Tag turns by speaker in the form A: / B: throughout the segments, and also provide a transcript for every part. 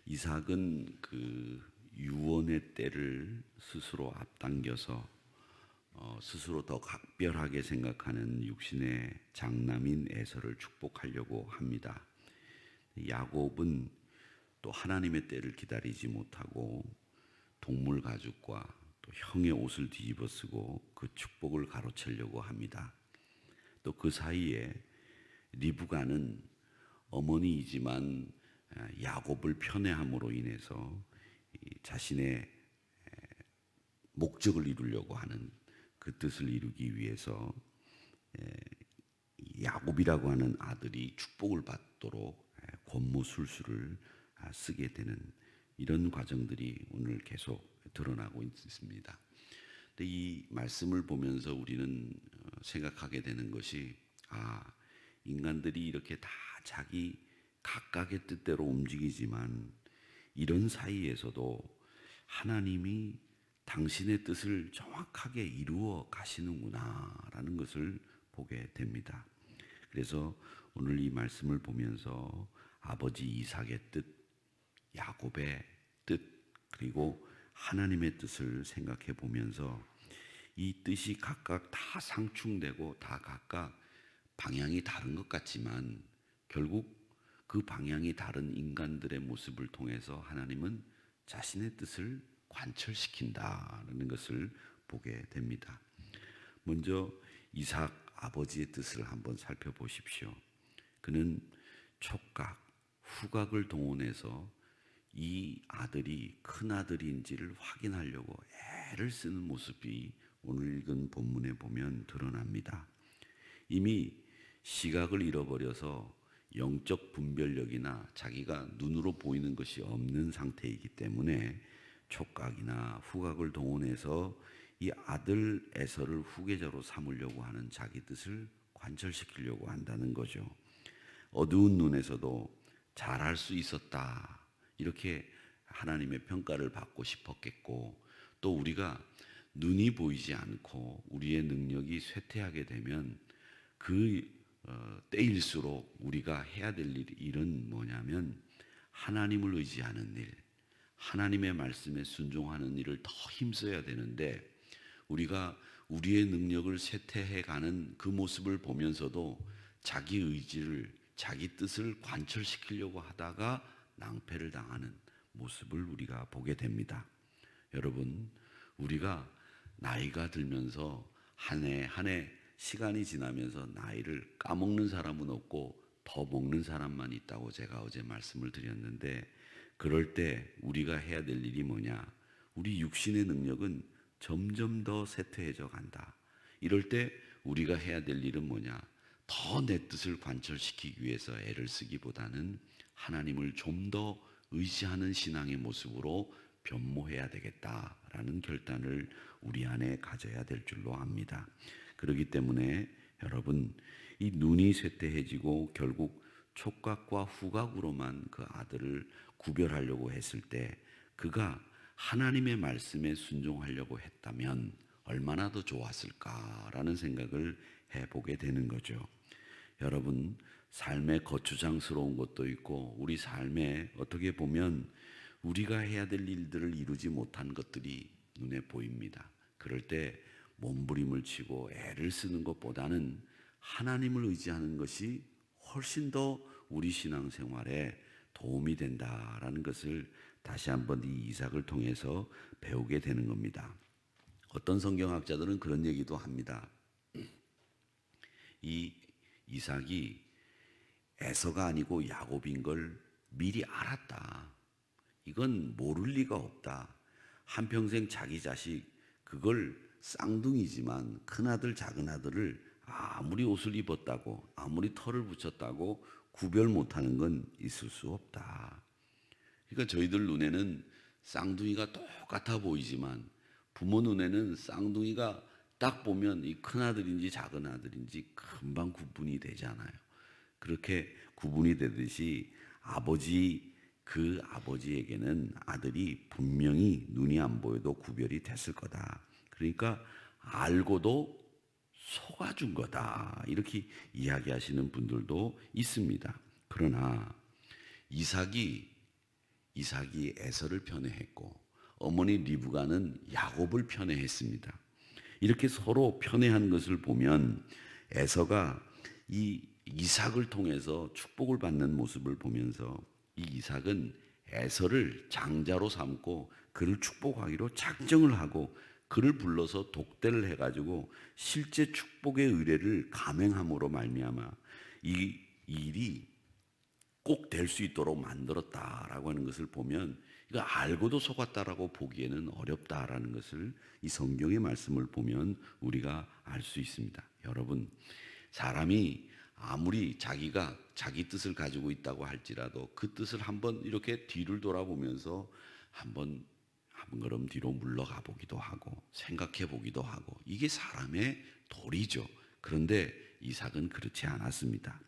A: 이삭은 그 유언의 때를 스스로 앞당겨서 스스로 더 각별하게 생각하는 육신의 장남인 에서를 축복하려고 합니다. 야곱은 또 하나님의 때를 기다리지 못하고 동물 가죽과 또 형의 옷을 뒤집어 쓰고 그 축복을 가로채려고 합니다. 또 그 사이에 리브가는 어머니이지만 야곱을 편애함으로 인해서 자신의 목적을 이루려고 하는 그 뜻을 이루기 위해서 야곱이라고 하는 아들이 축복을 받도록 권모술수를 쓰게 되는 이런 과정들이 오늘 계속 드러나고 있습니다. 근데 이 말씀을 보면서 우리는 생각하게 되는 것이 인간들이 이렇게 다 자기 각각의 뜻대로 움직이지만 이런 사이에서도 하나님이 당신의 뜻을 정확하게 이루어 가시는구나라는 것을 보게 됩니다. 그래서 오늘 이 말씀을 보면서 아버지 이삭의 뜻, 야곱의 뜻, 그리고 하나님의 뜻을 생각해 보면서 이 뜻이 각각 다 상충되고 다 각각 방향이 다른 것 같지만 결국 그 방향이 다른 인간들의 모습을 통해서 하나님은 자신의 뜻을 관철시킨다는 것을 보게 됩니다. 먼저 이삭 아버지의 뜻을 한번 살펴보십시오. 그는 촉각, 후각을 동원해서 이 아들이 큰 아들인지를 확인하려고 애를 쓰는 모습이 오늘 읽은 본문에 보면 드러납니다. 이미 시각을 잃어버려서 영적 분별력이나 자기가 눈으로 보이는 것이 없는 상태이기 때문에 촉각이나 후각을 동원해서 이 아들 에서를 후계자로 삼으려고 하는 자기 뜻을 관철시키려고 한다는 거죠. 어두운 눈에서도 잘할 수 있었다, 이렇게 하나님의 평가를 받고 싶었겠고, 또 우리가 눈이 보이지 않고 우리의 능력이 쇠퇴하게 되면 그 때일수록 우리가 해야 될 일은 뭐냐면 하나님을 의지하는 일, 하나님의 말씀에 순종하는 일을 더 힘써야 되는데, 우리가 우리의 능력을 쇠퇴해가는 그 모습을 보면서도 자기 의지를, 자기 뜻을 관철시키려고 하다가 낭패를 당하는 모습을 우리가 보게 됩니다. 여러분, 우리가 나이가 들면서 한 해 한 해 시간이 지나면서 나이를 까먹는 사람은 없고 더 먹는 사람만 있다고 제가 어제 말씀을 드렸는데, 그럴 때 우리가 해야 될 일이 뭐냐? 우리 육신의 능력은 점점 더 쇠퇴해져 간다. 이럴 때 우리가 해야 될 일은 뭐냐? 더 내 뜻을 관철시키기 위해서 애를 쓰기보다는 하나님을 좀 더 의지하는 신앙의 모습으로 변모해야 되겠다라는 결단을 우리 안에 가져야 될 줄로 압니다. 그렇기 때문에 여러분, 이 눈이 쇠퇴해지고 결국 촉각과 후각으로만 그 아들을 구별하려고 했을 때 그가 하나님의 말씀에 순종하려고 했다면 얼마나 더 좋았을까라는 생각을 해보게 되는 거죠. 여러분, 삶에 거추장스러운 것도 있고 우리 삶에 어떻게 보면 우리가 해야 될 일들을 이루지 못한 것들이 눈에 보입니다. 그럴 때 몸부림을 치고 애를 쓰는 것보다는 하나님을 의지하는 것이 훨씬 더 우리 신앙생활에 도움이 된다라는 것을 다시 한번 이 이삭을 통해서 배우게 되는 겁니다. 어떤 성경학자들은 그런 얘기도 합니다. 이 이삭이 에서가 아니고 야곱인 걸 미리 알았다. 이건 모를 리가 없다. 한평생 자기 자식, 그걸 쌍둥이지만 큰아들 작은아들을 아무리 옷을 입었다고 아무리 털을 붙였다고 구별 못하는 건 있을 수 없다. 그러니까 저희들 눈에는 쌍둥이가 똑같아 보이지만 부모 눈에는 쌍둥이가 딱 보면 이 큰아들인지 작은아들인지 금방 구분이 되잖아요. 그렇게 구분이 되듯이 그 아버지에게는 아들이 분명히 눈이 안 보여도 구별이 됐을 거다. 그러니까 알고도 속아준 거다, 이렇게 이야기하시는 분들도 있습니다. 그러나 이삭이 이삭이 에서를 편애했고 어머니 리브가는 야곱을 편애했습니다. 이렇게 서로 편애한 것을 보면 에서가 이 이삭을 통해서 축복을 받는 모습을 보면서 이 이삭은 에서를 장자로 삼고 그를 축복하기로 작정을 하고 그를 불러서 독대를 해가지고 실제 축복의 의례를 감행함으로 말미암아 이 일이 꼭 될 수 있도록 만들었다라고 하는 것을 보면 이거 알고도 속았다라고 보기에는 어렵다라는 것을 이 성경의 말씀을 보면 우리가 알 수 있습니다. 여러분, 사람이 아무리 자기가 자기 뜻을 가지고 있다고 할지라도 그 뜻을 한번 이렇게 뒤를 돌아보면서 한번 한 걸음 뒤로 물러가 보기도 하고 생각해 보기도 하고 이게 사람의 도리죠. 그런데 이삭은 그렇지 않았습니다.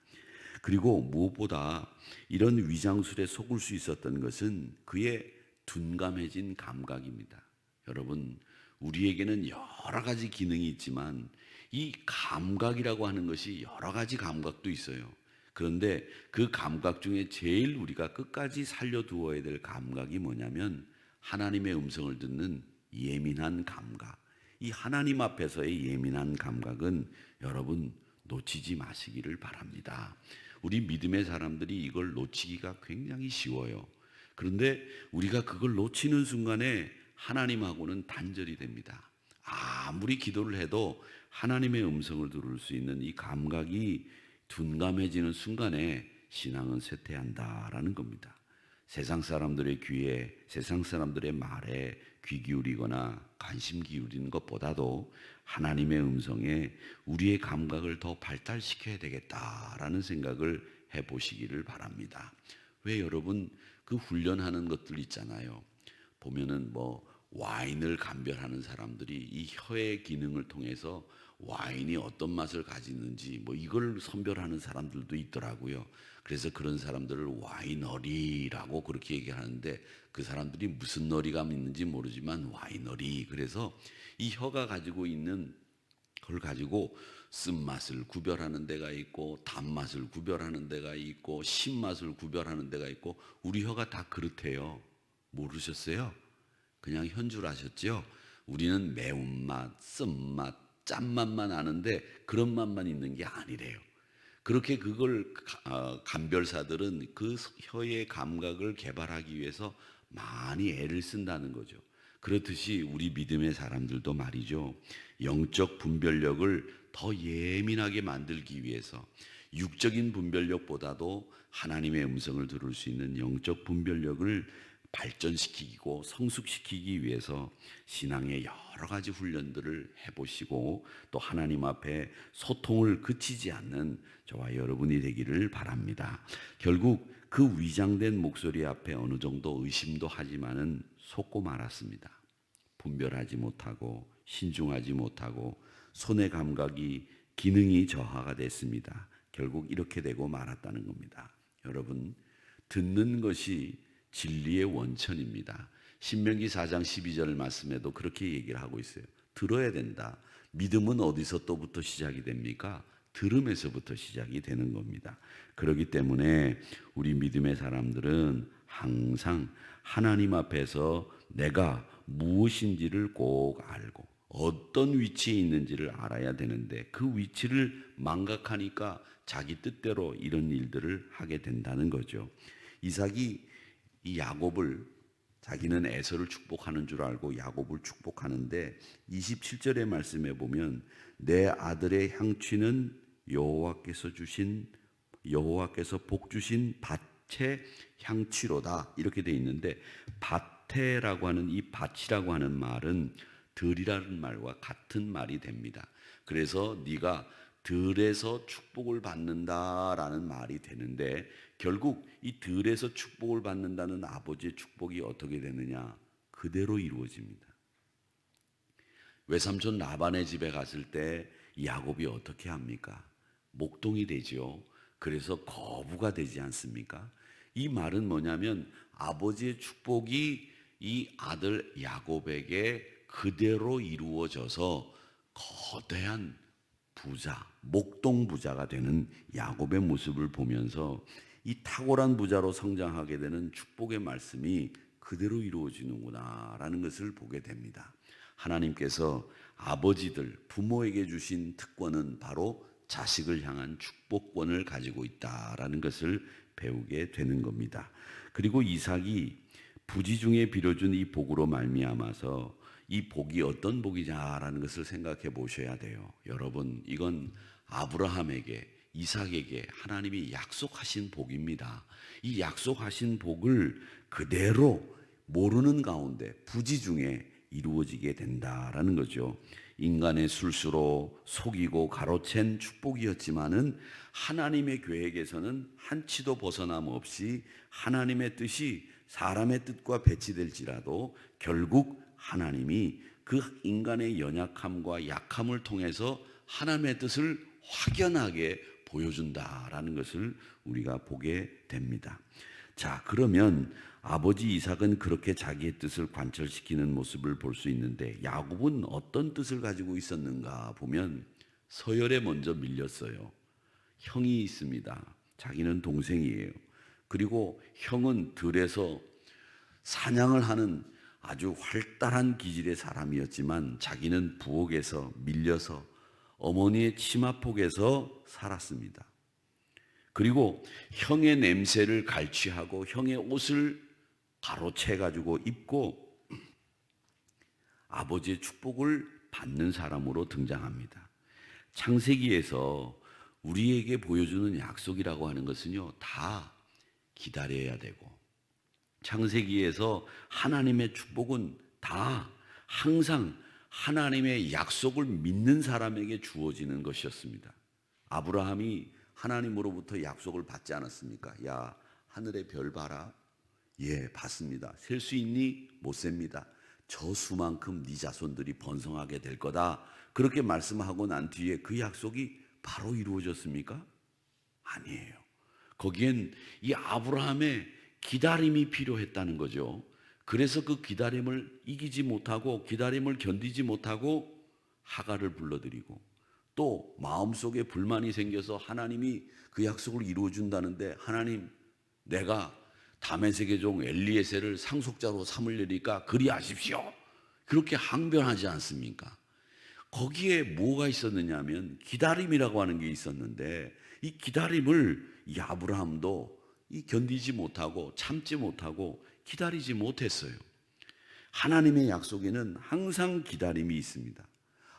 A: 그리고 무엇보다 이런 위장술에 속을 수 있었던 것은 그의 둔감해진 감각입니다. 여러분, 우리에게는 여러 가지 기능이 있지만 이 감각이라고 하는 것이 여러 가지 감각도 있어요. 그런데 그 감각 중에 제일 우리가 끝까지 살려두어야 될 감각이 뭐냐면 하나님의 음성을 듣는 예민한 감각. 이 하나님 앞에서의 예민한 감각은 여러분 놓치지 마시기를 바랍니다. 우리 믿음의 사람들이 이걸 놓치기가 굉장히 쉬워요. 그런데 우리가 그걸 놓치는 순간에 하나님하고는 단절이 됩니다. 아무리 기도를 해도 하나님의 음성을 들을 수 있는 이 감각이 둔감해지는 순간에 신앙은 쇠퇴한다라는 겁니다. 세상 사람들의 귀에, 세상 사람들의 말에 귀 기울이거나 관심 기울이는 것보다도 하나님의 음성에 우리의 감각을 더 발달시켜야 되겠다라는 생각을 해보시기를 바랍니다. 왜 여러분 그 훈련하는 것들 있잖아요. 보면은 뭐 와인을 감별하는 사람들이 이 혀의 기능을 통해서 와인이 어떤 맛을 가지는지 뭐 이걸 선별하는 사람들도 있더라고요. 그래서 그런 사람들을 와이너리라고 그렇게 얘기하는데 그 사람들이 무슨 너리가 있는지 모르지만 와이너리. 그래서 이 혀가 가지고 있는 그걸 가지고 쓴맛을 구별하는 데가 있고 단맛을 구별하는 데가 있고 신맛을 구별하는 데가 있고 우리 혀가 다 그렇대요. 모르셨어요? 그냥 현 줄 아셨죠? 우리는 매운맛, 쓴맛, 짠맛만 아는데 그런 맛만 있는 게 아니래요. 그렇게 그걸 감별사들은 그 혀의 감각을 개발하기 위해서 많이 애를 쓴다는 거죠. 그렇듯이 우리 믿음의 사람들도 말이죠. 영적 분별력을 더 예민하게 만들기 위해서 육적인 분별력보다도 하나님의 음성을 들을 수 있는 영적 분별력을 발전시키고 성숙시키기 위해서 신앙의 여러 가지 훈련들을 해보시고 또 하나님 앞에 소통을 그치지 않는 저와 여러분이 되기를 바랍니다. 결국 그 위장된 목소리 앞에 어느 정도 의심도 하지만은 속고 말았습니다. 분별하지 못하고 신중하지 못하고 손의 감각이 기능이 저하가 됐습니다. 결국 이렇게 되고 말았다는 겁니다. 여러분, 듣는 것이 진리의 원천입니다. 신명기 4장 12절 말씀에도 그렇게 얘기를 하고 있어요. 들어야 된다. 믿음은 어디서 또부터 시작이 됩니까? 들음에서부터 시작이 되는 겁니다. 그렇기 때문에 우리 믿음의 사람들은 항상 하나님 앞에서 내가 무엇인지를 꼭 알고 어떤 위치에 있는지를 알아야 되는데 그 위치를 망각하니까 자기 뜻대로 이런 일들을 하게 된다는 거죠. 이삭이 이 야곱을 자기는 에서를 축복하는 줄 알고 야곱을 축복하는데 27절의 말씀에 보면 내 아들의 향취는 여호와께서 복 주신 밭의 향취로다 이렇게 돼 있는데 밭에라고 하는 이 밭이라고 하는 말은 들이라는 말과 같은 말이 됩니다. 그래서 네가 들에서 축복을 받는다라는 말이 되는데 결국 이 들에서 축복을 받는다는 아버지의 축복이 어떻게 되느냐? 그대로 이루어집니다. 외삼촌 라반의 집에 갔을 때 야곱이 어떻게 합니까? 목동이 되죠. 그래서 거부가 되지 않습니까? 이 말은 뭐냐면 아버지의 축복이 이 아들 야곱에게 그대로 이루어져서 거대한 부자, 목동 부자가 되는 야곱의 모습을 보면서 이 탁월한 부자로 성장하게 되는 축복의 말씀이 그대로 이루어지는구나라는 것을 보게 됩니다. 하나님께서 아버지들, 부모에게 주신 특권은 바로 자식을 향한 축복권을 가지고 있다라는 것을 배우게 되는 겁니다. 그리고 이삭이 부지 중에 빌어준 이 복으로 말미암아서 이 복이 어떤 복이냐라는 것을 생각해 보셔야 돼요. 여러분, 이건 아브라함에게, 이삭에게 하나님이 약속하신 복입니다. 이 약속하신 복을 그대로 모르는 가운데 부지 중에 이루어지게 된다라는 거죠. 인간의 술수로 속이고 가로챈 축복이었지만은 하나님의 계획에서는 한치도 벗어남 없이 하나님의 뜻이 사람의 뜻과 배치될지라도 결국 하나님이 그 인간의 연약함과 약함을 통해서 하나님의 뜻을 확연하게 보여준다라는 것을 우리가 보게 됩니다. 자, 그러면 아버지 이삭은 그렇게 자기의 뜻을 관철시키는 모습을 볼 수 있는데 야곱은 어떤 뜻을 가지고 있었는가 보면 서열에 먼저 밀렸어요. 형이 있습니다. 자기는 동생이에요. 그리고 형은 들에서 사냥을 하는 아주 활달한 기질의 사람이었지만 자기는 부엌에서 밀려서 어머니의 치마폭에서 살았습니다. 그리고 형의 냄새를 갈취하고 형의 옷을 가로채 가지고 입고 아버지의 축복을 받는 사람으로 등장합니다. 창세기에서 우리에게 보여주는 약속이라고 하는 것은요, 다 기다려야 되고, 창세기에서 하나님의 축복은 다 항상 하나님의 약속을 믿는 사람에게 주어지는 것이었습니다. 아브라함이 하나님으로부터 약속을 받지 않았습니까? 야, 하늘의 별 봐라. 예, 봤습니다. 셀 수 있니? 못 셉니다. 저 수만큼 네 자손들이 번성하게 될 거다. 그렇게 말씀하고 난 뒤에 그 약속이 바로 이루어졌습니까? 아니에요. 거기엔 이 아브라함의 기다림이 필요했다는 거죠. 그래서 그 기다림을 이기지 못하고 기다림을 견디지 못하고 하갈을 불러들이고 또 마음속에 불만이 생겨서 하나님이 그 약속을 이루어준다는데 하나님, 내가 다메섹의 종 엘리에셀을 상속자로 삼으려니까 그리하십시오. 그렇게 항변하지 않습니까? 거기에 뭐가 있었느냐 하면 기다림이라고 하는 게 있었는데 이 기다림을 이 아브라함도 견디지 못하고 참지 못하고 기다리지 못했어요. 하나님의 약속에는 항상 기다림이 있습니다.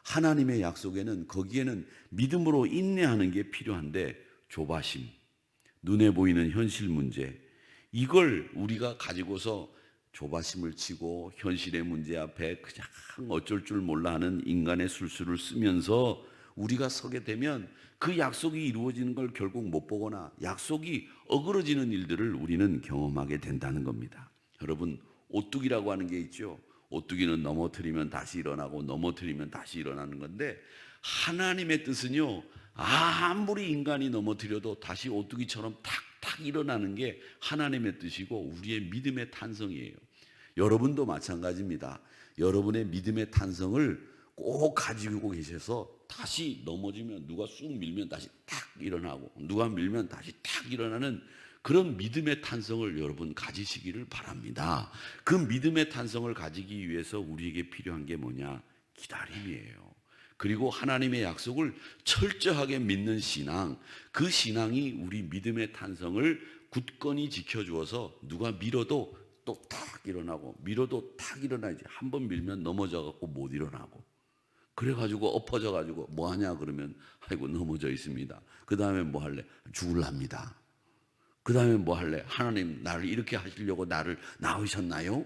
A: 하나님의 약속에는 거기에는 믿음으로 인내하는 게 필요한데 조바심, 눈에 보이는 현실 문제, 이걸 우리가 가지고서 조바심을 치고 현실의 문제 앞에 그냥 어쩔 줄 몰라 하는 인간의 술수를 쓰면서 우리가 서게 되면 그 약속이 이루어지는 걸 결국 못 보거나 약속이 어그러지는 일들을 우리는 경험하게 된다는 겁니다. 여러분, 오뚜기라고 하는 게 있죠. 오뚜기는 넘어뜨리면 다시 일어나고 넘어뜨리면 다시 일어나는 건데 하나님의 뜻은요, 아무리 인간이 넘어뜨려도 다시 오뚜기처럼 탁탁 일어나는 게 하나님의 뜻이고 우리의 믿음의 탄성이에요. 여러분도 마찬가지입니다. 여러분의 믿음의 탄성을 꼭 가지고 계셔서 다시 넘어지면 누가 쑥 밀면 다시 탁 일어나고 누가 밀면 다시 탁 일어나는 그런 믿음의 탄성을 여러분 가지시기를 바랍니다. 그 믿음의 탄성을 가지기 위해서 우리에게 필요한 게 뭐냐? 기다림이에요. 그리고 하나님의 약속을 철저하게 믿는 신앙, 그 신앙이 우리 믿음의 탄성을 굳건히 지켜주어서 누가 밀어도 또 탁 일어나고 밀어도 탁 일어나야지. 한 번 밀면 넘어져 갖고 못 일어나고 그래가지고 엎어져 가지고 뭐 하냐 그러면 아이고 넘어져 있습니다. 그 다음에 뭐 할래? 죽을랍니다. 그 다음에 뭐 할래? 하나님 나를 이렇게 하시려고 나를 낳으셨나요?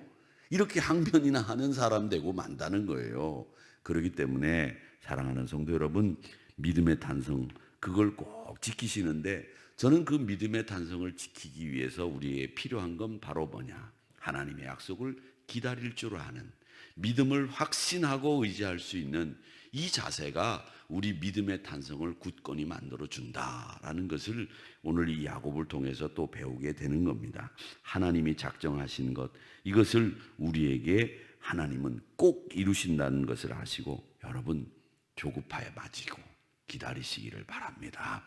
A: 이렇게 항변이나 하는 사람 되고 만다는 거예요. 그렇기 때문에 사랑하는 성도 여러분, 믿음의 탄성 그걸 꼭 지키시는데 저는 그 믿음의 탄성을 지키기 위해서 우리에게 필요한 건 바로 뭐냐? 하나님의 약속을 기다릴 줄 아는 믿음을 확신하고 의지할 수 있는 이 자세가 우리 믿음의 탄성을 굳건히 만들어 준다라는 것을 오늘 이 야곱을 통해서 또 배우게 되는 겁니다. 하나님이 작정하신 것, 이것을 우리에게 하나님은 꼭 이루신다는 것을 아시고 여러분 조급하여 마시고 기다리시기를 바랍니다.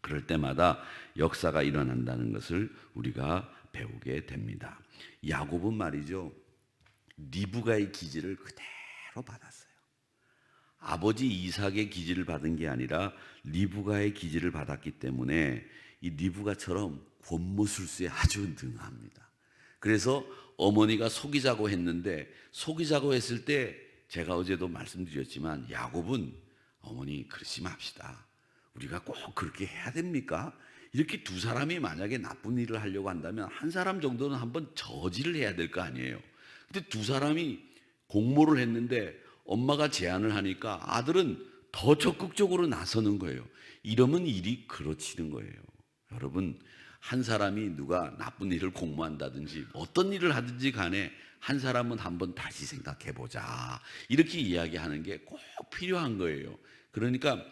A: 그럴 때마다 역사가 일어난다는 것을 우리가 배우게 됩니다. 야곱은 말이죠, 리브가의 기지를 그대로 받았어요. 아버지 이삭의 기지를 받은 게 아니라 리브가의 기지를 받았기 때문에 이 리브가처럼 권모술수에 아주 능합니다. 그래서 어머니가 속이자고 했는데, 속이자고 했을 때 제가 어제도 말씀드렸지만 야곱은 어머니 그러지 맙시다. 우리가 꼭 그렇게 해야 됩니까? 이렇게 두 사람이 만약에 나쁜 일을 하려고 한다면 한 사람 정도는 한번 저지를 해야 될 거 아니에요. 근데 두 사람이 공모를 했는데 엄마가 제안을 하니까 아들은 더 적극적으로 나서는 거예요. 이러면 일이 그르치는 거예요. 여러분, 한 사람이 누가 나쁜 일을 공모한다든지 어떤 일을 하든지 간에 한 사람은 한번 다시 생각해 보자, 이렇게 이야기하는 게 꼭 필요한 거예요. 그러니까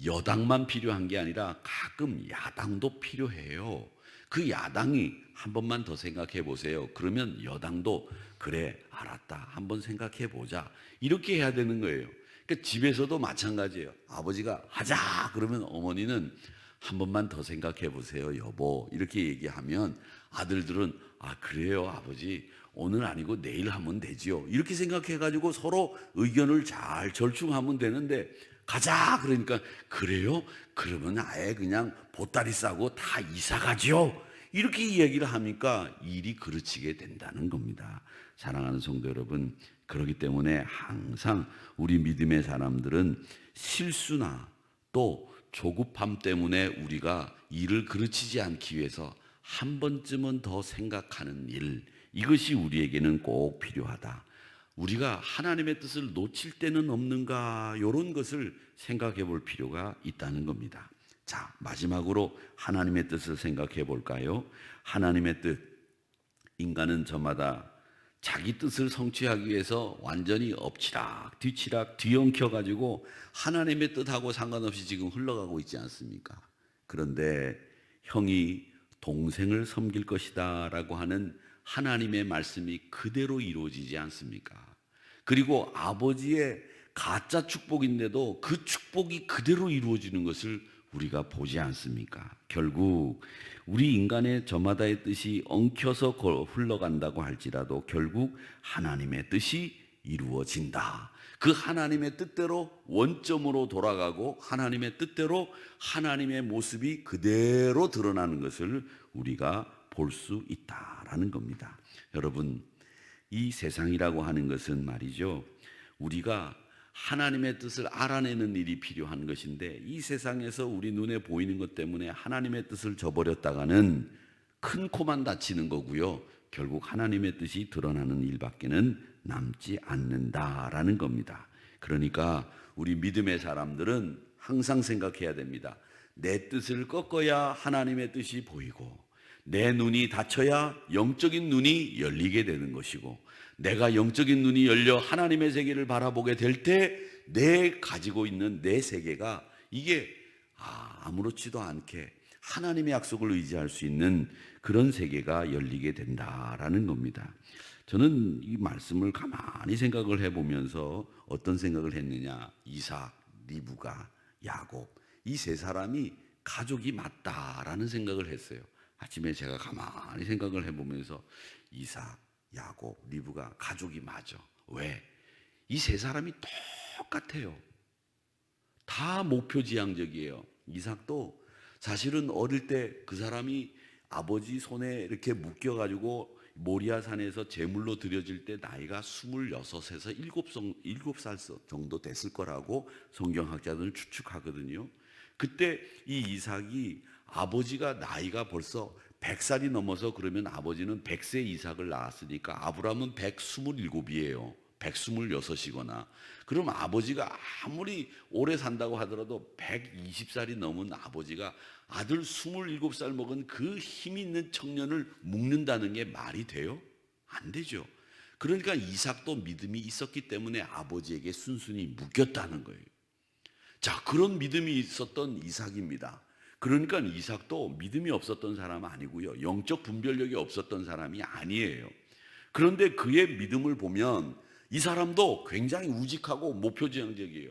A: 여당만 필요한 게 아니라 가끔 야당도 필요해요. 그 야당이 한 번만 더 생각해 보세요. 그러면 여당도 그래 알았다 한번 생각해 보자, 이렇게 해야 되는 거예요. 그러니까 집에서도 마찬가지예요. 아버지가 하자 그러면 어머니는 한 번만 더 생각해 보세요 여보, 이렇게 얘기하면 아들들은 아 그래요 아버지, 오늘 아니고 내일 하면 되지요, 이렇게 생각해 가지고 서로 의견을 잘 절충하면 되는데, 가자 그러니까 그래요? 그러면 아예 그냥 보따리 싸고 다 이사 가죠, 이렇게 이야기를 하니까 일이 그르치게 된다는 겁니다. 사랑하는 성도 여러분, 그렇기 때문에 항상 우리 믿음의 사람들은 실수나 또 조급함 때문에 우리가 일을 그르치지 않기 위해서 한 번쯤은 더 생각하는 일, 이것이 우리에게는 꼭 필요하다. 우리가 하나님의 뜻을 놓칠 때는 없는가, 이런 것을 생각해 볼 필요가 있다는 겁니다. 자, 마지막으로 하나님의 뜻을 생각해 볼까요? 하나님의 뜻, 인간은 저마다 자기 뜻을 성취하기 위해서 완전히 엎치락 뒤치락 뒤엉켜 가지고 하나님의 뜻하고 상관없이 지금 흘러가고 있지 않습니까? 그런데 형이 동생을 섬길 것이다 라고 하는 하나님의 말씀이 그대로 이루어지지 않습니까? 그리고 아버지의 가짜 축복인데도 그 축복이 그대로 이루어지는 것을 우리가 보지 않습니까? 결국 우리 인간의 저마다의 뜻이 엉켜서 흘러간다고 할지라도 결국 하나님의 뜻이 이루어진다. 그 하나님의 뜻대로 원점으로 돌아가고 하나님의 뜻대로 하나님의 모습이 그대로 드러나는 것을 우리가 볼 수 있다라는 겁니다. 여러분, 이 세상이라고 하는 것은 말이죠, 우리가 하나님의 뜻을 알아내는 일이 필요한 것인데, 이 세상에서 우리 눈에 보이는 것 때문에 하나님의 뜻을 저버렸다가는 큰 코만 다치는 거고요, 결국 하나님의 뜻이 드러나는 일밖에는 남지 않는다라는 겁니다. 그러니까 우리 믿음의 사람들은 항상 생각해야 됩니다. 내 뜻을 꺾어야 하나님의 뜻이 보이고, 내 눈이 닫혀야 영적인 눈이 열리게 되는 것이고, 내가 영적인 눈이 열려 하나님의 세계를 바라보게 될 때 내 가지고 있는 내 세계가 이게 아무렇지도 않게 하나님의 약속을 의지할 수 있는 그런 세계가 열리게 된다라는 겁니다. 저는 이 말씀을 가만히 생각을 해보면서 어떤 생각을 했느냐, 이삭, 리브가, 야곱, 이 세 사람이 가족이 맞다라는 생각을 했어요. 아침에 제가 가만히 생각을 해보면서 이삭, 야곱, 리브가 가족이 맞아. 왜? 이 세 사람이 똑같아요. 다 목표지향적이에요. 이삭도 사실은 어릴 때 그 사람이 아버지 손에 이렇게 묶여가지고 모리아산에서 제물로 드려질 때 나이가 26에서 7살 정도 됐을 거라고 성경학자들은 추측하거든요. 그때 이 이삭이 아버지가 나이가 벌써 100살이 넘어서, 그러면 아버지는 100세 이삭을 낳았으니까 아브라함은 127이에요. 126이거나. 그럼 아버지가 아무리 오래 산다고 하더라도 120살이 넘은 아버지가 아들 27살 먹은 그 힘 있는 청년을 묶는다는 게 말이 돼요? 안 되죠. 그러니까 이삭도 믿음이 있었기 때문에 아버지에게 순순히 묶였다는 거예요. 자, 그런 믿음이 있었던 이삭입니다. 그러니까 이삭도 믿음이 없었던 사람 아니고요, 영적 분별력이 없었던 사람이 아니에요. 그런데 그의 믿음을 보면 이 사람도 굉장히 우직하고 목표지향적이에요.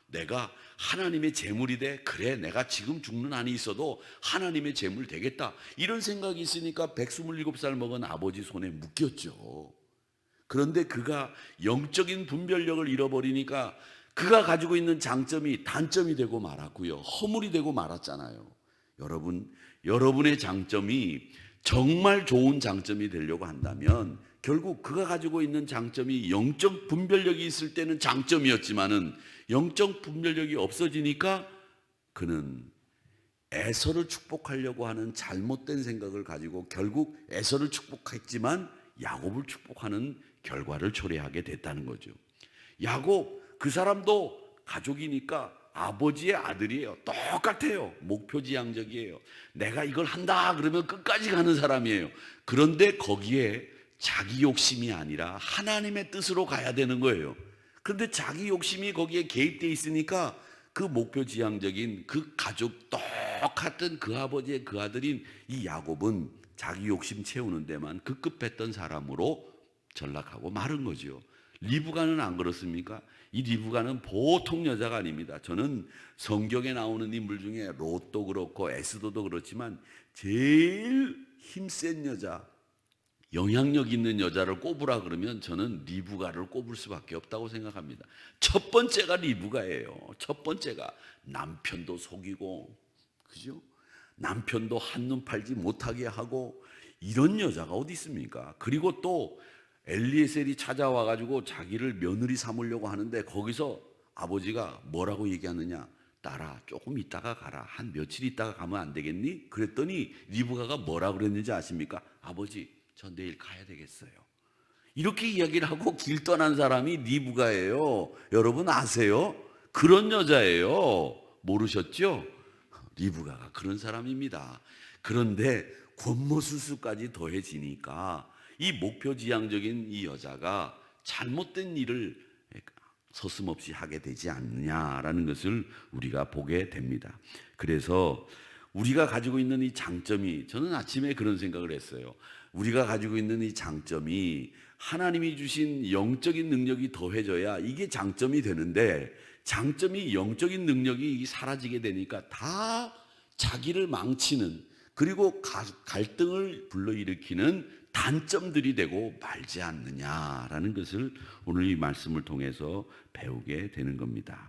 A: 내가 하나님의 재물이 돼. 그래, 내가 지금 죽는 한이 있어도 하나님의 재물 되겠다. 이런 생각이 있으니까 127살 먹은 아버지 손에 묶였죠. 그런데 그가 영적인 분별력을 잃어버리니까 그가 가지고 있는 장점이 단점이 되고 말았고요. 허물이 되고 말았잖아요. 여러분, 여러분의 장점이 정말 좋은 장점이 되려고 한다면 결국 그가 가지고 있는 장점이 영적 분별력이 있을 때는 장점이었지만은 영적 분별력이 없어지니까 그는 에서를 축복하려고 하는 잘못된 생각을 가지고 결국 에서를 축복했지만 야곱을 축복하는 결과를 초래하게 됐다는 거죠. 야곱, 그 사람도 가족이니까 아버지의 아들이에요. 똑같아요. 목표지향적이에요. 내가 이걸 한다 그러면 끝까지 가는 사람이에요. 그런데 거기에 자기 욕심이 아니라 하나님의 뜻으로 가야 되는 거예요. 그런데 자기 욕심이 거기에 개입되어 있으니까 그 목표지향적인 그 가족 똑같은 그 아버지의 그 아들인 이 야곱은 자기 욕심 채우는 데만 급급했던 사람으로 전락하고 마른 거죠. 리브가는 안 그렇습니까? 이 리브가는 보통 여자가 아닙니다. 저는 성경에 나오는 인물 중에 롯도 그렇고 에스더도 그렇지만 제일 힘센 여자, 영향력 있는 여자를 꼽으라 그러면 저는 리브가를 꼽을 수밖에 없다고 생각합니다. 첫 번째가 리브가예요. 첫 번째가 남편도 속이고, 그죠? 남편도 한눈 팔지 못하게 하고, 이런 여자가 어디 있습니까? 그리고 또 엘리에셀이 찾아와 가지고 자기를 며느리 삼으려고 하는데 거기서 아버지가 뭐라고 얘기하느냐? 딸아, 조금 있다가 가라. 한 며칠 있다가 가면 안 되겠니? 그랬더니 리브가가 뭐라고 그랬는지 아십니까? 아버지, 저 내일 가야 되겠어요. 이렇게 이야기를 하고 길 떠난 사람이 리브가예요. 여러분 아세요? 그런 여자예요. 모르셨죠? 리브가가 그런 사람입니다. 그런데 권모술수까지 더해지니까 이 목표지향적인 이 여자가 잘못된 일을 서슴없이 하게 되지 않느냐라는 것을 우리가 보게 됩니다. 그래서 우리가 가지고 있는 이 장점이, 저는 아침에 그런 생각을 했어요. 우리가 가지고 있는 이 장점이 하나님이 주신 영적인 능력이 더해져야 이게 장점이 되는데, 장점이 영적인 능력이 사라지게 되니까 다 자기를 망치는, 그리고 갈등을 불러일으키는 단점들이 되고 말지 않느냐라는 것을 오늘 이 말씀을 통해서 배우게 되는 겁니다.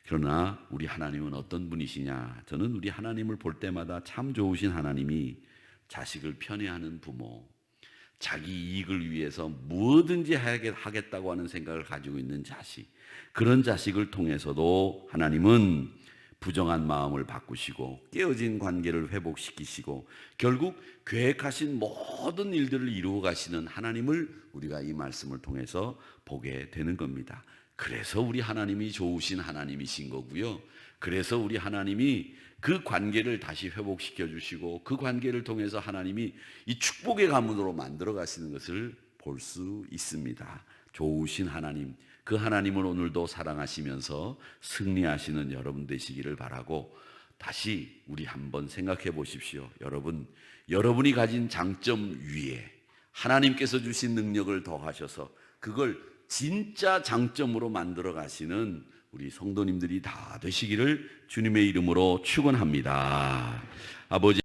A: 그러나 우리 하나님은 어떤 분이시냐? 저는 우리 하나님을 볼 때마다 참 좋으신 하나님이 자식을 편애하는 부모, 자기 이익을 위해서 무엇든지 하겠다고 하는 생각을 가지고 있는 자식, 그런 자식을 통해서도 하나님은 부정한 마음을 바꾸시고 깨어진 관계를 회복시키시고 결국 계획하신 모든 일들을 이루어 가시는 하나님을 우리가 이 말씀을 통해서 보게 되는 겁니다. 그래서 우리 하나님이 좋으신 하나님이신 거고요. 그래서 우리 하나님이 그 관계를 다시 회복시켜 주시고 그 관계를 통해서 하나님이 이 축복의 가문으로 만들어 가시는 것을 볼 수 있습니다. 좋으신 하나님, 그 하나님을 오늘도 사랑하시면서 승리하시는 여러분 되시기를 바라고, 다시 우리 한번 생각해 보십시오. 여러분이 가진 장점 위에 하나님께서 주신 능력을 더하셔서 그걸 진짜 장점으로 만들어 가시는 우리 성도님들이 다 되시기를 주님의 이름으로 축원합니다. 아버지